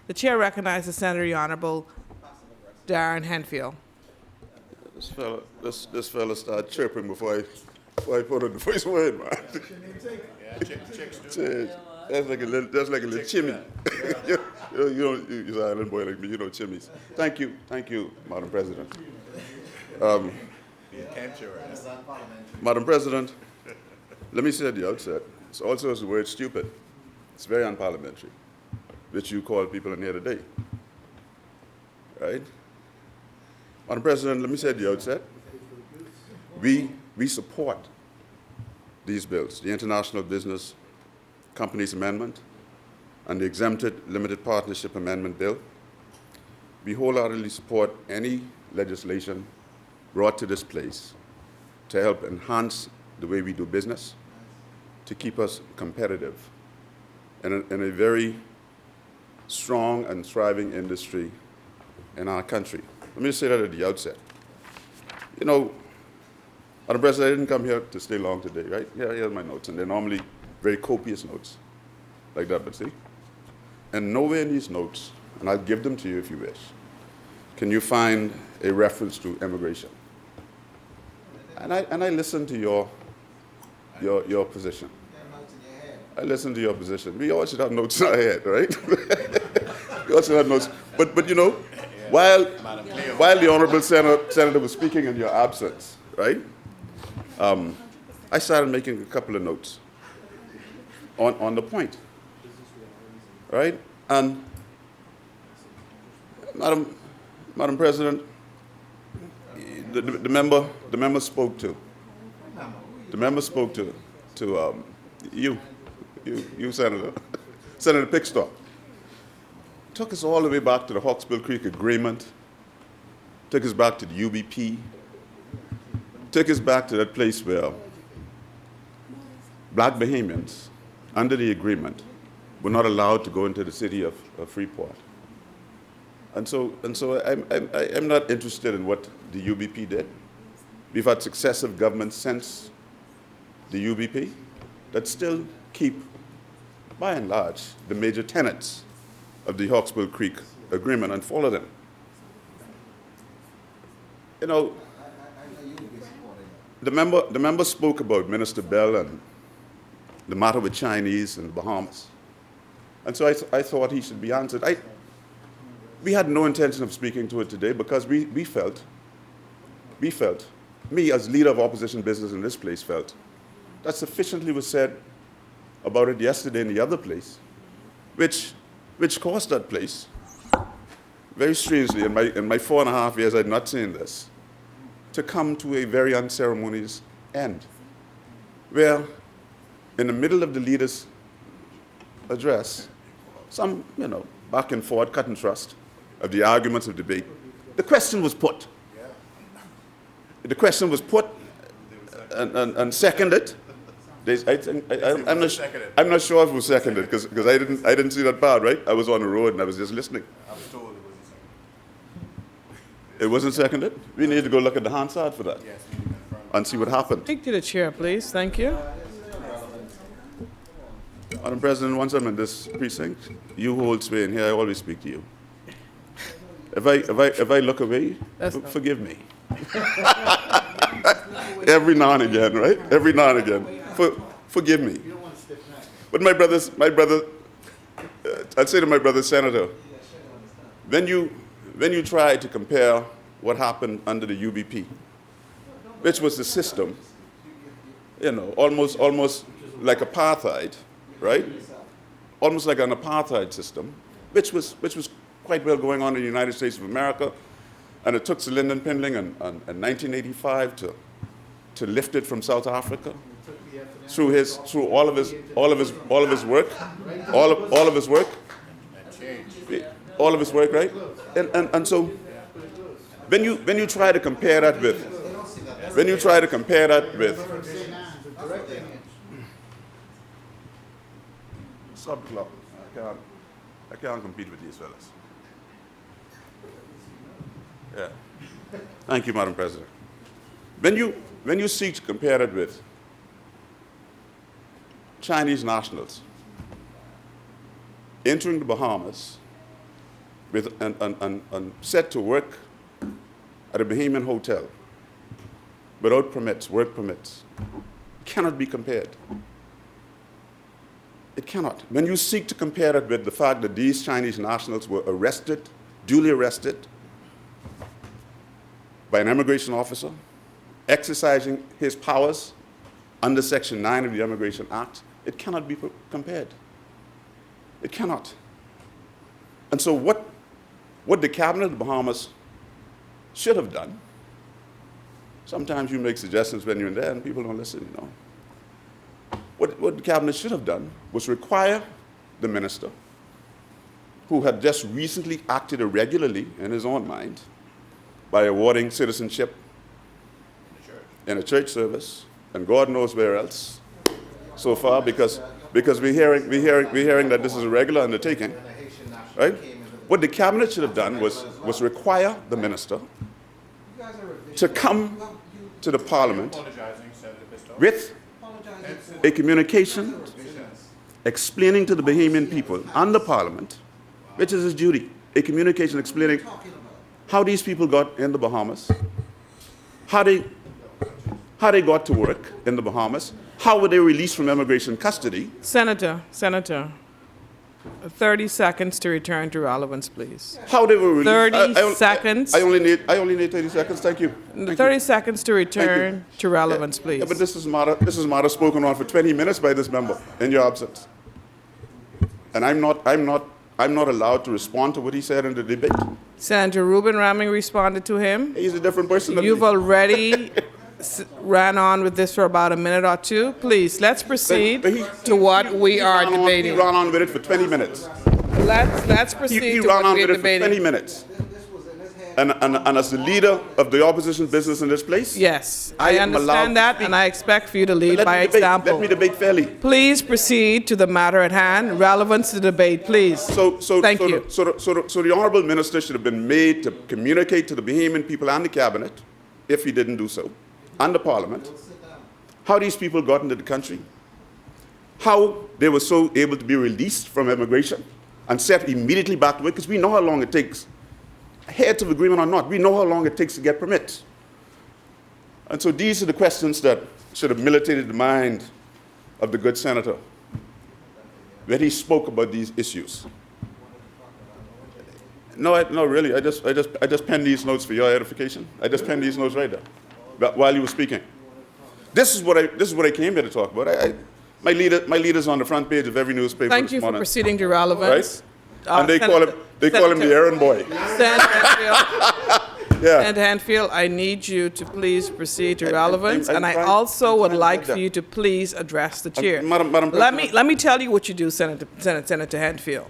The chair recognizes Senator the Honorable Darren Henifield. This fella started chirping before I put on the first word, man. That's like a little chimney. You're an island boy like me, you know chimneys. Thank you, Madam President. Madam President, let me say at the outset, it's also the word stupid. It's very unparliamentary, which you call people in here today, right? Madam President, let me say at the outset, we support these bills, the International Business Companies Amendment and the Exempted Limited Partnership Amendment Bill. We wholeheartedly support any legislation brought to this place to help enhance the way we do business, to keep us competitive in a very strong and thriving industry in our country. Let me just say that at the outset. You know, Madam President, I didn't come here to stay long today, right? Yeah, here's my notes, and they're normally very copious notes, like that, but see? And nowhere in these notes, and I'll give them to you if you wish, can you find a reference to immigration. And I listened to your position. I listened to your position. We all should have notes in our head, right? We all should have notes. But you know, while the Honorable Senator was speaking in your absence, right? I started making a couple of notes on the point, right? And Madam President, the member spoke to you, Senator Pickstock. Took us all the way back to the Hawksbill Creek Agreement, took us back to the UBP, took us back to that place where black Bahamians, under the agreement, were not allowed to go into the city of Freeport. And so I'm not interested in what the UBP did. We've had successive governments since the UBP that still keep, by and large, the major tenets of the Hawksbill Creek Agreement and follow them. You know, the member spoke about Minister Bell and the matter with Chinese and the Bahamas. And so I thought he should be answered. We had no intention of speaking to it today because we felt, me as leader of opposition business in this place felt, that sufficiently was said about it yesterday in the other place, which caused that place, very strangely, in my 4.5 years I'd not seen this, to come to a very unceremonious end, where in the middle of the leader's address, some, back and forth, cut and thrust of the arguments of debate, the question was put. The question was put and seconded. I'm not sure if it was seconded because I didn't see that part, right? I was on the road and I was just listening. I was told it wasn't seconded. It wasn't seconded? We need to go look at the Hansard for that and see what happened. Speak to the chair, please. Thank you. Madam President, once I'm in this precinct, you hold sway in here, I always speak to you. If I look away, forgive me. Every now and again, right? Every now and again. Forgive me. But my brother, I'd say to my brother Senator, when you try to compare what happened under the UBP, which was the system, almost like apartheid, right? Almost like an apartheid system, which was quite well going on in the United States of America, and it took Sir Lyndon Pindling in 1985 to lift it from South Africa through all of his work, right? And so when you try to compare that with subclub, I can't compete with these fellas. Yeah. Thank you, Madam President. When you seek to compare it with Chinese nationals entering the Bahamas and set to work at a Bahamian hotel without permits, work permits, cannot be compared. It cannot. When you seek to compare it with the fact that these Chinese nationals were arrested, duly arrested, by an immigration officer, exercising his powers under Section 9 of the Immigration Act, it cannot be compared. It cannot. And so what the Cabinet of the Bahamas should have done, sometimes you make suggestions when you're in there and people don't listen, you know. What the Cabinet should have done was require the minister, who had just recently acted irregularly in his own mind by awarding citizenship in a church service, and God knows where else so far, because we're hearing that this is a regular undertaking, right? What the Cabinet should have done was require the minister to come to the Parliament with a communication explaining to the Bahamian people and the Parliament, which is his duty, a communication explaining how these people got in the Bahamas, how they got to work in the Bahamas, how were they released from immigration custody. Senator, 30 seconds to return to relevance, please. How they were released. 30 seconds. I only need 30 seconds. Thank you. Thank 30 you. seconed to return to relevance, please. Yeah, but this is matter spoken on for 20 minutes by this member in your absence, and I'm not allowed to respond to what he said in the debate. Senator Ruben Raming responded to him. He's a different person than You've me. already ran on with this for about a minute or two. Please, let's proceed to what we are He debating. ran on with it for 20 minutes. Let's He proceed to ran what on we're with it for 20 debating. minutes. And as the leader of the opposition business in this place, Yes, I I am allowed understand to that, speak. and I expect for you to lead let by me debate. example. Let me debate fairly. Please proceed to the matter at hand, relevance to the debate, please. Thank you. So the honourable minister should have been made to communicate to the Bahamian people and the cabinet, if he didn't do so, and the Parliament, how these people got into the country, how they were so able to be released from immigration and set immediately back to work, because we know how long it takes, heads of agreement or not, we know how long it takes to get permits. And so these are the questions that should have militated the mind of the good senator when he spoke about these issues. No, really, I just penned these notes for your edification. I just penned these notes right there while you were speaking. This is what I came here to talk about. My leader's on the front page of every newspaper Thank this you for morning, proceeding to relevance. and they call him the errand boy. Senator Henifield, Yeah. Senator Henifield, I need you to please proceed to relevance, I'm and I trying- also I'm would trying to like get for there. you to please address the chair. Madam President. Let me tell you what you do, Senator Henifield.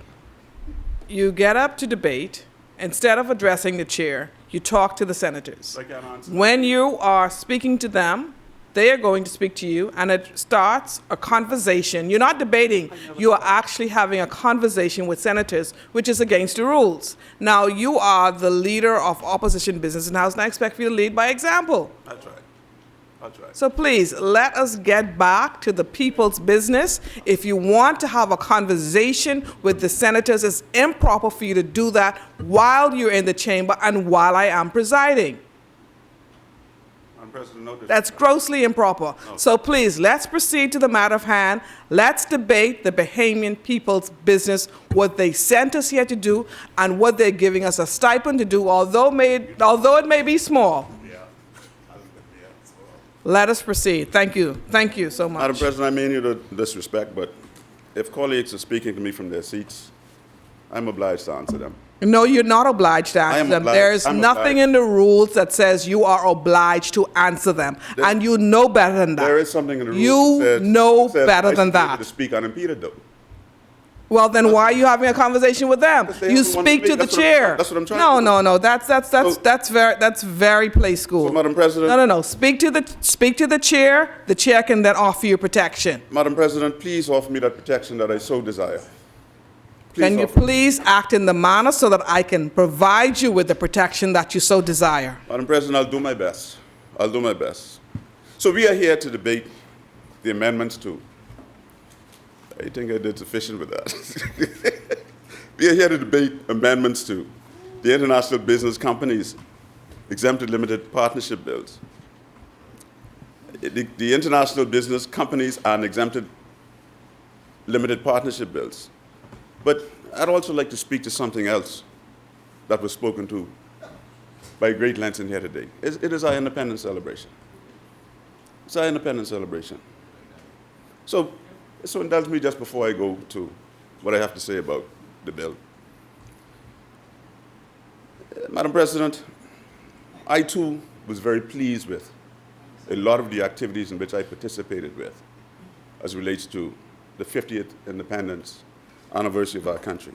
You get up to debate. Instead of addressing the chair, you talk to the senators. I can't answer. When you are speaking to them, they are going to speak to you, and it starts a conversation. You're not debating. You are actually having a conversation with senators, which is against the rules. Now, you are the leader of opposition business in House, and I expect you to lead by example. That's right. That's right. So please, let us get back to the people's business. If you want to have a conversation with the senators, it's improper for you to do that while you're in the chamber and while I am presiding. Madam President, no That's grossly improper. So please, let's proceed to the matter of hand. Let's debate the Bahamian people's business, what they sent us here to do, and what they're giving us a stipend to do, although it may be small. Let us proceed. Thank you. Thank you so much. Madam President, I mean you to disrespect, but if colleagues are speaking to me from their seats, I'm obliged to answer them. No, you're not obliged to I answer am them. obliged. There's I'm nothing obliged. in the rules that says you are obliged to answer them. And you know better than that. There is something in the rules You that says, know says better I than should be able that. to speak unimpeded, though. Well, then why are you having a conversation with them? Because they You don't want to speak to speak. the That's what I'm chair. trying- that's what I'm trying No, to do. no, no. That's very play school. So, Madam President. No. Speak to the chair. The chair can then offer you protection. Madam President, please offer me that protection that I so desire. Please Can you offer. please act in the manner so that I can provide you with the protection that you so desire? Madam President, I'll do my best. I'll do my best. So we are here to debate the amendments to. I think I did sufficient with that. We are here to debate amendments to the International Business Companies Exempted Limited Partnership Bills. The International Business Companies and Exempted Limited Partnership Bills. But I'd also like to speak to something else that was spoken to by great lengths in here today. It is our independence celebration. It's our independence celebration. So indulge me just before I go to what I have to say about the bill. Madam President, I too was very pleased with a lot of the activities in which I participated with as relates to the 50th independence anniversary of our country.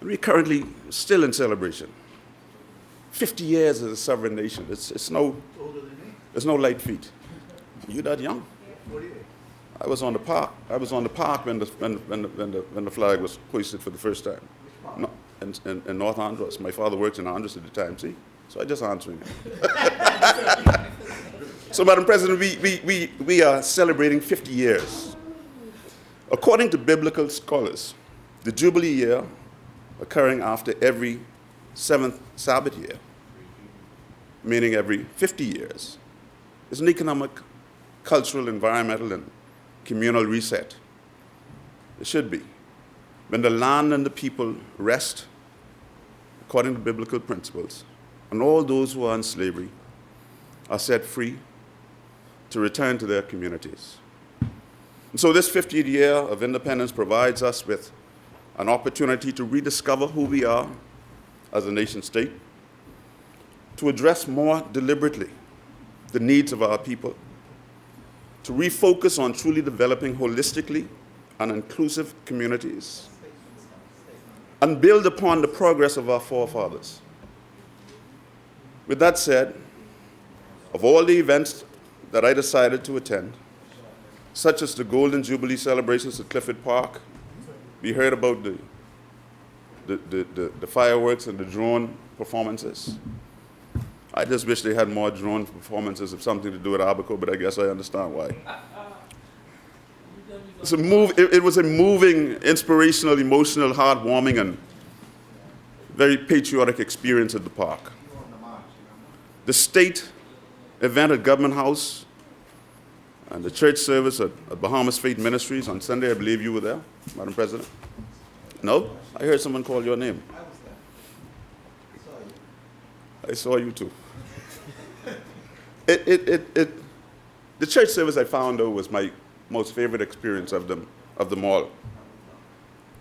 And we're currently still in celebration. 50 years as a sovereign nation. It's no light feat. You that young? I was on the park. I was on the park when the flag was hoisted for the first time. No, in North Andros. My father worked in Andros at the time, see? So I just answering it. So, Madam President, we are celebrating 50 years. According to biblical scholars, the Jubilee year, occurring after every 7th Sabbath year, meaning every 50 years, is an economic, cultural, environmental, and communal reset. It should be. When the land and the people rest, according to biblical principles, and all those who are in slavery are set free to return to their communities. And so this 50th year of independence provides us with an opportunity to rediscover who we are as a nation state, to address more deliberately the needs of our people, to refocus on truly developing holistically and inclusive communities, and build upon the progress of our forefathers. With that said, of all the events that I decided to attend, such as the Golden Jubilee celebrations at Clifford Park, we heard about the fireworks and the drone performances. I just wish they had more drone performances of something to do with Abaco, but I guess I understand why. It was a moving, inspirational, emotional, heartwarming, and very patriotic experience at the park. The state event at Government House and the church service at Bahamas Faith Ministries on Sunday, I believe you were there, Madam President. No? I heard someone call your name. I was there. I saw you too. The church service I found, though, was my most favorite experience of them all.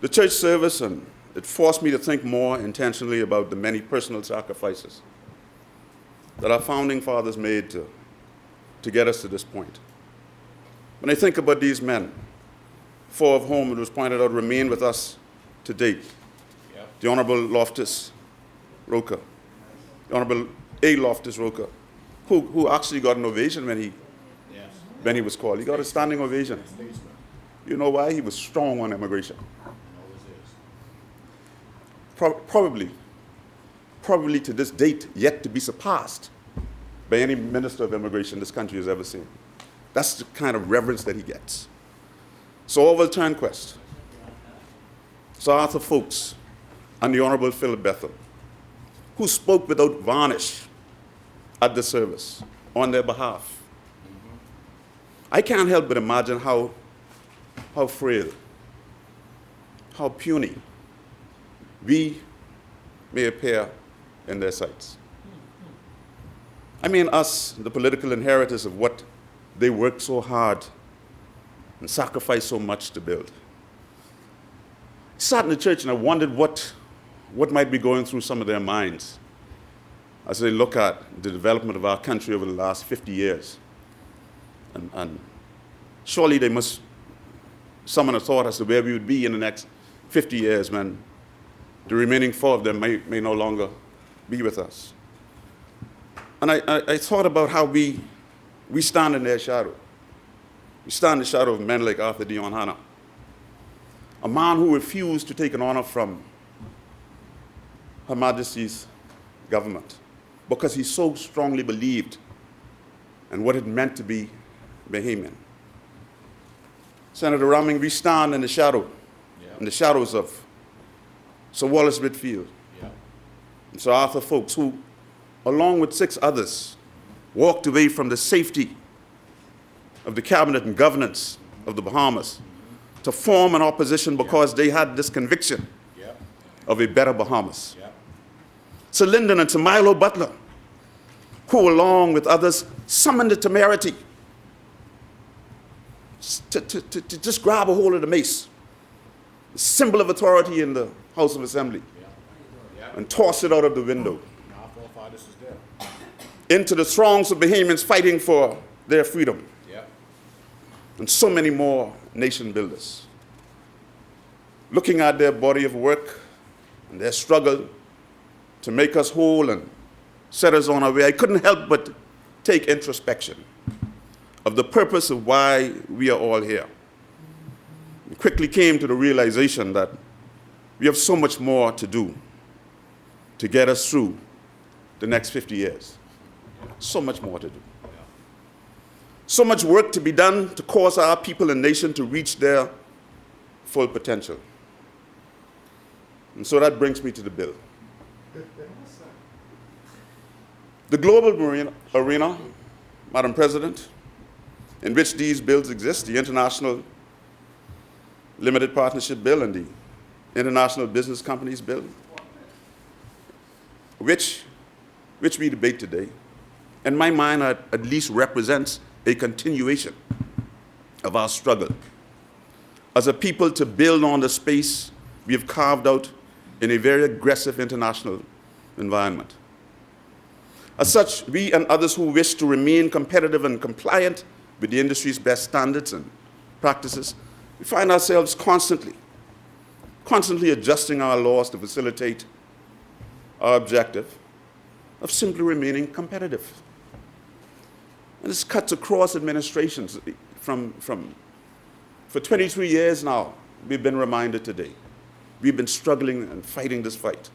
The church service, and it forced me to think more intentionally about the many personal sacrifices that our founding fathers made to get us to this point. When I think about these men, 4 of whom, it was pointed out, remain with us to date. Yep. The Honorable Loftus Roker, the Honorable A. Loftus Roker, who actually got an ovation when he was called. He got a standing ovation. You know why? He was strong on immigration. Probably to this date, yet to be surpassed by any minister of immigration this country has ever seen. That's the kind of reverence that he gets. Sir Orville Turnquest, Sir Arthur Folkes, and the Honorable Philip Bethel, who spoke without varnish at the service on their behalf. I can't help but imagine how frail, how puny we may appear in their sights. I mean, us, the political inheritors of what they worked so hard and sacrificed so much to build. I sat in the church and I wondered what might be going through some of their minds as they look at the development of our country over the last 50 years. And surely they must summon a thought as to where we would be in the next 50 years when the remaining 4 of them may no longer be with us. And I thought about how we stand in their shadow. We stand in the shadow of men like Arthur Dion Hanna, a man who refused to take an honor from Her Majesty's government because he so strongly believed in what it meant to be Bahamian. Senator Raming, we stand in the shadow, in the shadows of Sir Wallace Whitfield, and Sir Arthur Folkes, who, along with 6 others, walked away from the safety of the cabinet and governance of the Bahamas to form an opposition because they had this conviction of a better Bahamas. Sir Lyndon and Sir Milo Butler, who, along with others, summoned the temerity to just grab a hold of the mace, the symbol of authority in the House of Assembly, and toss it out of the window into the throngs of Bahamians fighting for their freedom, and so many more nation builders. Looking at their body of work and their struggle to make us whole and set us on our way, I couldn't help but take introspection of the purpose of why we are all here. We quickly came to the realization that we have so much more to do to get us through the next 50 years. So much more to do. So much work to be done to cause our people and nation to reach their full potential. And so that brings me to the bill. The global arena, Madam President, in which these bills exist, the International Limited Partnership Bill and the International Business Companies Bill, which we debate today, in my mind, at least represents a continuation of our struggle as a people to build on the space we have carved out in a very aggressive international environment. As such, we and others who wish to remain competitive and compliant with the industry's best standards and practices, we find ourselves constantly adjusting our laws to facilitate our objective of simply remaining competitive. And this cuts across administrations. For 23 years now, we've been reminded today. We've been struggling and fighting this fight.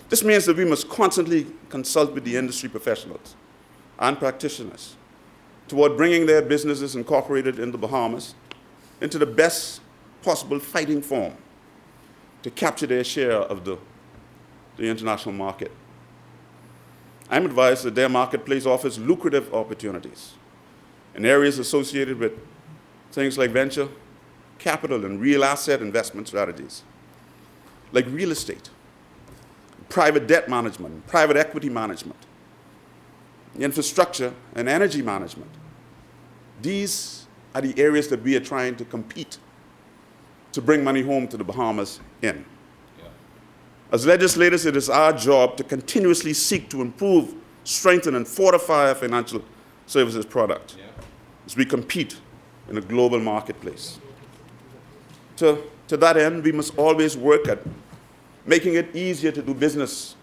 This means that we must constantly consult with the industry professionals and practitioners toward bringing their businesses incorporated in the Bahamas into the best possible fighting form to capture their share of the international market. I'm advised that their marketplace offers lucrative opportunities in areas associated with things like venture capital and real asset investment strategies, like real estate, private debt management, private equity management, infrastructure and energy management. These are the areas that we are trying to compete to bring money home to the Bahamas in. As legislators, it is our job to continuously seek to improve, strengthen, and fortify our financial services product as we compete in a global marketplace. To that end, we must always work at making it easier to do business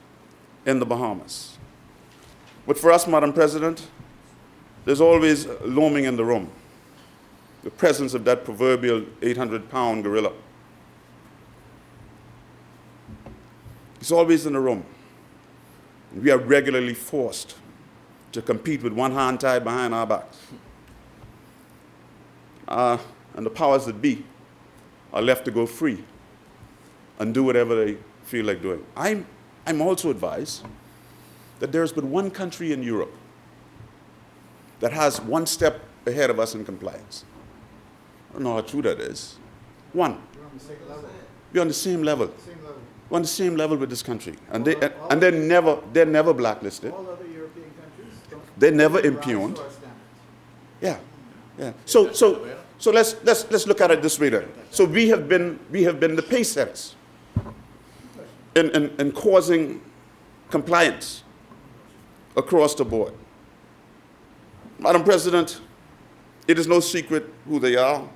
in the Bahamas. But for us, Madam President, there's always looming in the room the presence of that proverbial 800-pound gorilla. He's always in the room. We are regularly forced to compete with one hand tied behind our backs. And the powers that be are left to go free and do whatever they feel like doing. I'm also advised that there's but one country in Europe that has one step ahead of us in compliance. I don't know how true that is. One. We're on the same level. We're on the same level with this country. And they're never blacklisted. All other European countries they're never impugned. Yeah. So let's look at it this way then. So we have been the pace setters in causing compliance across the board. Madam President, it is no secret who they are,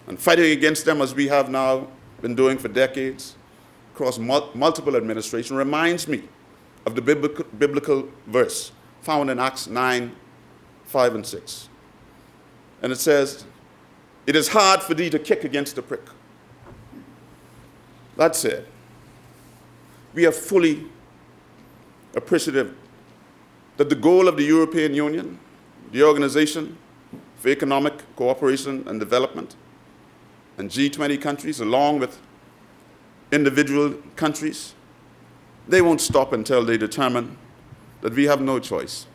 and fighting against them as we have now been doing for decades across multiple administrations reminds me of the biblical verse found in Acts 9, 5 and 6. And it says, "It is hard for thee to kick against the prick." That said, we are fully appreciative that the goal of the European Union, the Organization for Economic Cooperation and Development, and G20 countries, along with individual countries, they won't stop until they determine that we have no choice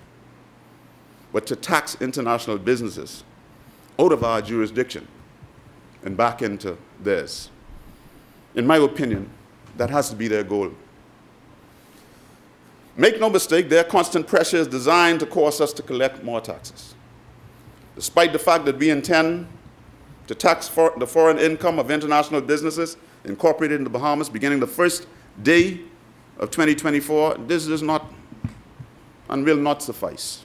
but to tax international businesses out of our jurisdiction and back into theirs. In my opinion, that has to be their goal. Make no mistake, their constant pressure is designed to cause us to collect more taxes. Despite the fact that we intend to tax the foreign income of international businesses incorporated in the Bahamas beginning the first day of 2024, this does not and will not suffice.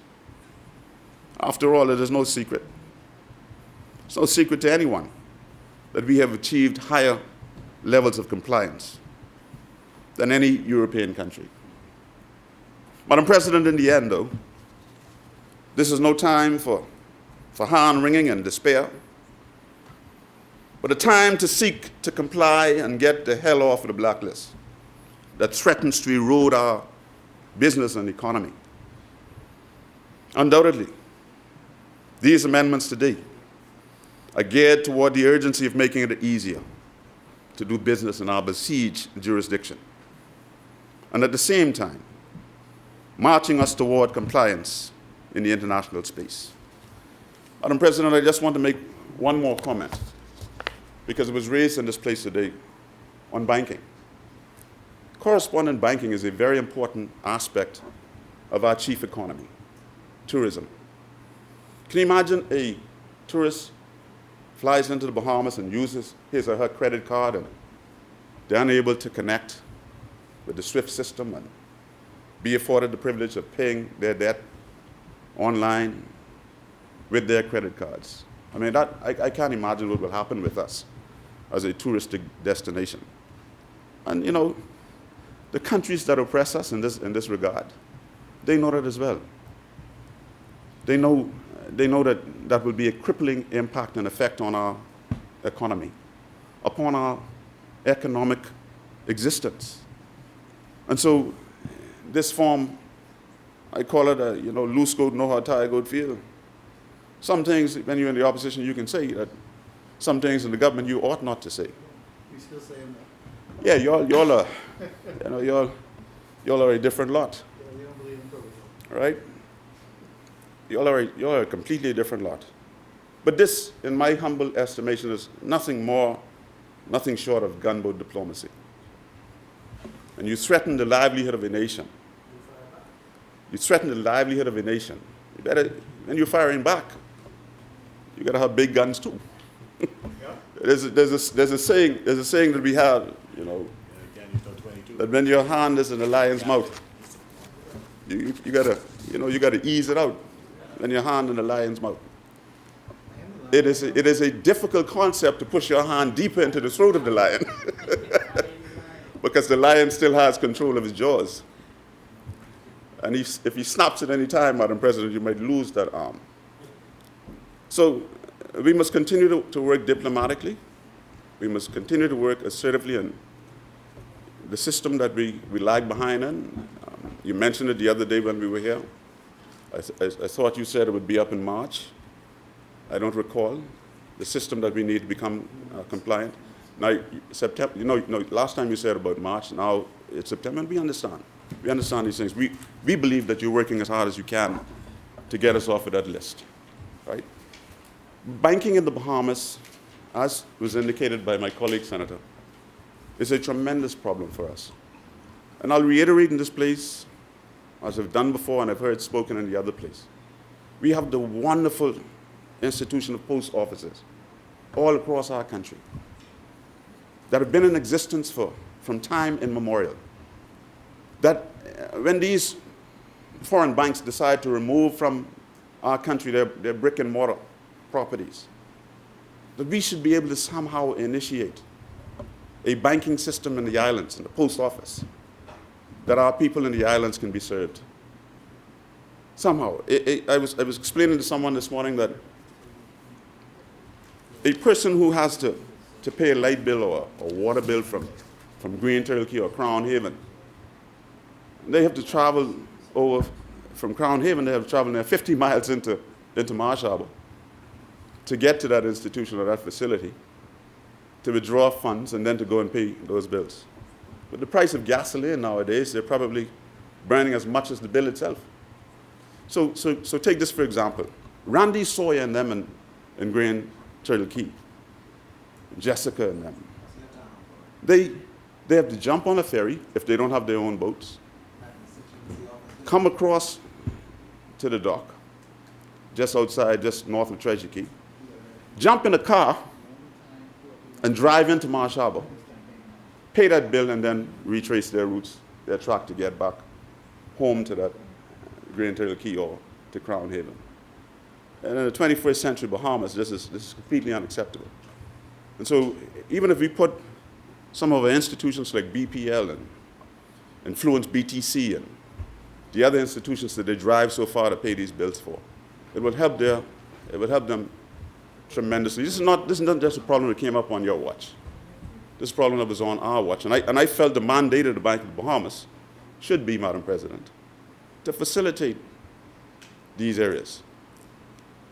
After all, it is no secret. It's no secret to anyone that we have achieved higher levels of compliance than any European country. Madam President, in the end, though, this is no time for hand-wringing and despair, but a time to seek to comply and get the hell off of the blacklist that threatens to erode our business and economy. Undoubtedly, these amendments today are geared toward the urgency of making it easier to do business in our besieged jurisdiction, and at the same time, marching us toward compliance in the international space. Madam President, I just want to make one more comment, because it was raised in this place today on banking. Correspondent banking is a very important aspect of our chief economy, tourism. Can you imagine a tourist flies into the Bahamas and uses his or her credit card, and they're unable to connect with the SWIFT system and be afforded the privilege of paying their debt online with their credit cards? I mean, I can't imagine what will happen with us as a touristic destination. And you know, the countries that oppress us in this regard, they know that as well. They know that will be a crippling impact and effect on our economy, upon our economic existence. And so this form, I call it a loose goat know how tie a goat feel. Some things, when you're in the opposition, you can say that. Some things in the government you ought not to say. You still saying that? Yeah, y'all are, y'all are a different lot, Yeah, we don't believe in protocol. right? Y'all are a completely different lot. But this, in my humble estimation, is nothing short of gunboat diplomacy. And you threaten the livelihood of a nation. You threaten the livelihood of a nation. You better, when you're firing back, you got to have big guns too. There's a saying that we have, that when your hand is in the lion's mouth, you gotta ease it out. When your hand in the lion's mouth, it is a difficult concept to push your hand deeper into the throat of the lion, because the lion still has control of his jaws. And if he snaps at any time, Madam President, you might lose that arm. So we must continue to work diplomatically. We must continue to work assertively in the system that we lag behind in. You mentioned it the other day when we were here. I thought you said it would be up in March. I don't recall. The system that we need to become compliant. Now, September, last time you said about March, now it's September, and we understand. We understand these things. We believe that you're working as hard as you can to get us off of that list, right? Banking in the Bahamas, as was indicated by my colleague senator, is a tremendous problem for us. And I'll reiterate in this place, as I've done before and I've heard spoken in the other place, we have the wonderful institution of post offices all across our country that have been in existence from time immemorial. That when these foreign banks decide to remove from our country their brick and mortar properties, that we should be able to somehow initiate a banking system in the islands, in the post office, that our people in the islands can be served. Somehow. I was explaining to someone this morning that a person who has to pay a light bill or a water bill from Green Turkey or Crown Haven, they have to travel over from Crown Haven, they have to travel 50 miles into Marsh Harbor to get to that institution or that facility. to withdraw funds and then to go and pay those bills. With the price of gasoline nowadays, they're probably burning as much as the bill itself. So take this for example. Randy Sawyer and them in Grand Turtle Key, Jessica and them, they have to jump on a ferry if they don't have their own boats, come across to the dock, just outside, just north of Treasure Key, jump in a car and drive into Marsh Harbor, pay that bill, and then retrace their routes, their track to get back home to that Grand Turtle Key or to Crown Haven. And in the 21st century Bahamas, this is completely unacceptable. And so even if we put some of our institutions like BPL and Influence BTC and the other institutions that they drive so far to pay these bills for, it will help them tremendously. This is not just a problem that came up on your watch. This problem that was on our watch. And I felt the mandate of the Bank of the Bahamas should be, Madam President, to facilitate these areas.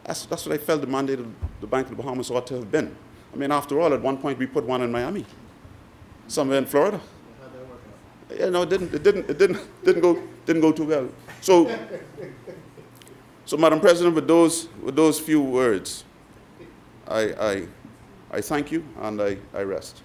That's what I felt the mandate of the Bank of the Bahamas ought to have been. I mean, after all, at one point we put one in Miami, somewhere in Florida. How'd that work out? Yeah, no, it didn't go too well. So Madam President, with those few words, I thank you and I rest.